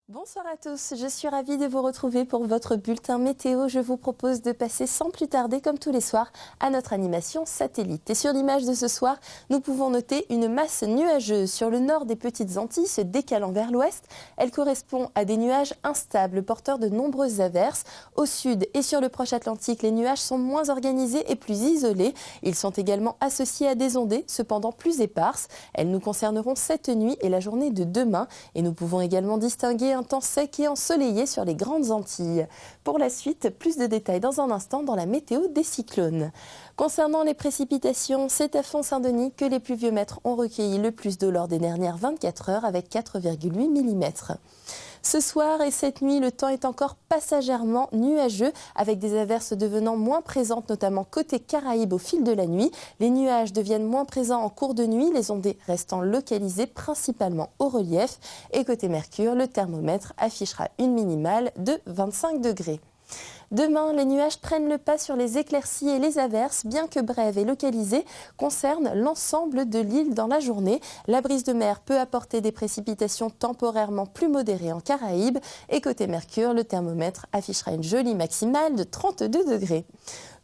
Bonsoir à tous, je suis ravie de vous retrouver pour votre bulletin météo. Je vous propose de passer sans plus tarder, comme tous les soirs, à notre animation satellite. Et sur l'image de ce soir, nous pouvons noter une masse nuageuse sur le nord des Petites Antilles se décalant vers l'ouest. Elle correspond à des nuages instables, porteurs de nombreuses averses. Au sud et sur le proche Atlantique, les nuages sont moins organisés et plus isolés. Ils sont également associés à des ondées, cependant plus éparses. Elles nous concerneront cette nuit et la journée de demain. Et nous pouvons également distinguer un temps sec et ensoleillé sur les grandes Antilles. Pour la suite, plus de détails dans un instant dans la météo des cyclones. Concernant les précipitations, c'est à Font-Saint-Denis que les pluviomètres ont recueilli le plus d'eau lors des dernières 24 heures avec 4,8 mm. Ce soir et cette nuit, le temps est encore passagèrement nuageux avec des averses devenant moins présentes, notamment côté Caraïbes au fil de la nuit. Les nuages deviennent moins présents en cours de nuit, les ondées restant localisées principalement au relief. Et côté Mercure, le thermomètre affichera une minimale de 25 degrés. Demain, les nuages prennent le pas sur les éclaircies et les averses, bien que brèves et localisées, concernent l'ensemble de l'île dans la journée. La brise de mer peut apporter des précipitations temporairement plus modérées en Caraïbes. Et côté Mercure, le thermomètre affichera une jolie maximale de 32 degrés.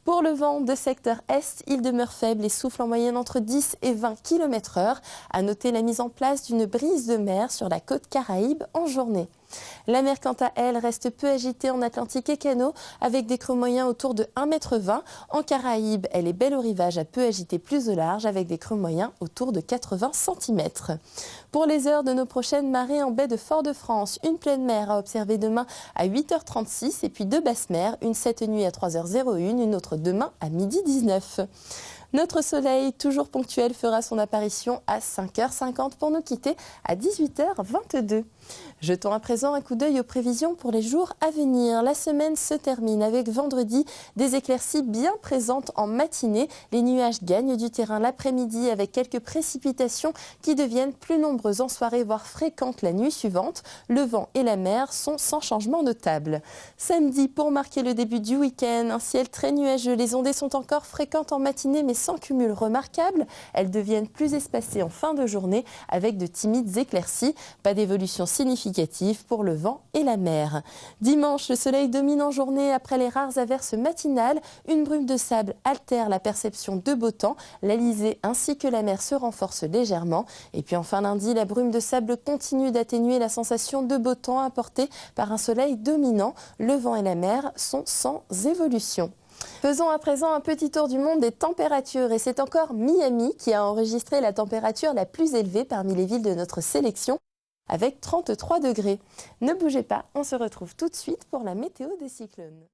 Pour le vent de secteur est, il demeure faible et souffle en moyenne entre 10 et 20 km/h. À noter la mise en place d'une brise de mer sur la côte Caraïbe en journée. La mer, quant à elle, reste peu agitée en Atlantique et Canaux, avec des creux moyens autour de 1,20 m. En Caraïbes, elle est belle au rivage à peu agitée plus au large, avec des creux moyens autour de 80 cm. Pour les heures de nos prochaines marées en baie de Fort-de-France, une pleine mer à observer demain à 8h36 et puis deux basses mers, une cette nuit à 3h01, une autre demain à 12h19. Notre soleil, toujours ponctuel, fera son apparition à 5h50 pour nous quitter à 18h22. Jetons à présent un coup d'œil aux prévisions pour les jours à venir. La semaine se termine avec vendredi des éclaircies bien présentes en matinée. Les nuages gagnent du terrain l'après-midi avec quelques précipitations qui deviennent plus nombreuses en soirée, voire fréquentes la nuit suivante. Le vent et la mer sont sans changement notable. Samedi, pour marquer le début du week-end, un ciel très nuageux. Les ondées sont encore fréquentes en matinée mais sans cumul remarquable. Elles deviennent plus espacées en fin de journée avec de timides éclaircies. Pas d'évolution significative pour le vent et la mer. Dimanche, le soleil domine en journée après les rares averses matinales. Une brume de sable altère la perception de beau temps. L'Alizé ainsi que la mer se renforcent légèrement. Et puis enfin lundi, la brume de sable continue d'atténuer la sensation de beau temps apportée par un soleil dominant. Le vent et la mer sont sans évolution. Faisons à présent un petit tour du monde des températures et c'est encore Miami qui a enregistré la température la plus élevée parmi les villes de notre sélection avec 33 degrés. Ne bougez pas, on se retrouve tout de suite pour la météo des cyclones.